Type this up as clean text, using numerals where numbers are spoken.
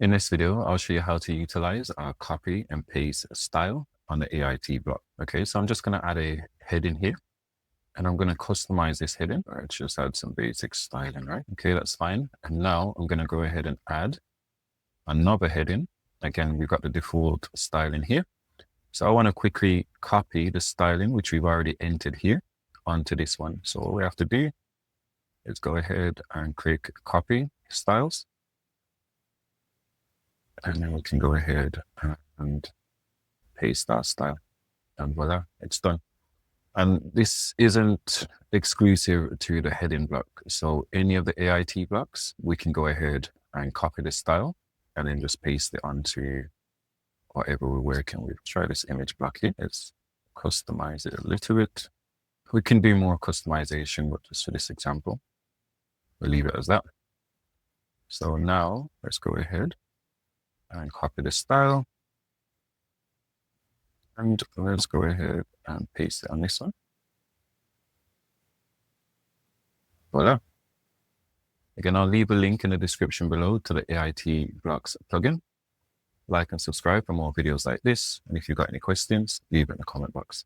In this video, I'll show you how to utilize our copy and paste style on the AIT block. Okay, so I'm just going to add a heading here and I'm going to customize this heading. All right, just add some basic styling, right? Okay, that's fine. And now I'm going to go ahead and add another heading. Again, we've got the default styling here. So I want to quickly copy the styling, which we've already entered here, onto this one. So all we have to do is go ahead and click copy styles. And then we can go ahead and paste our style, and voila, it's done. And this isn't exclusive to the heading block. So any of the AIT blocks, we can go ahead and copy the style and then just paste it onto whatever we're working with. Try this image block here. Let's customize it a little bit. We can do more customization, but just for this example, we'll leave it as that. So now let's go ahead and copy the style. And let's go ahead and paste it on this one. Voila. Again, I'll leave a link in the description below to the AIT blocks plugin. Like and subscribe for more videos like this. And if you've got any questions, leave it in the comment box.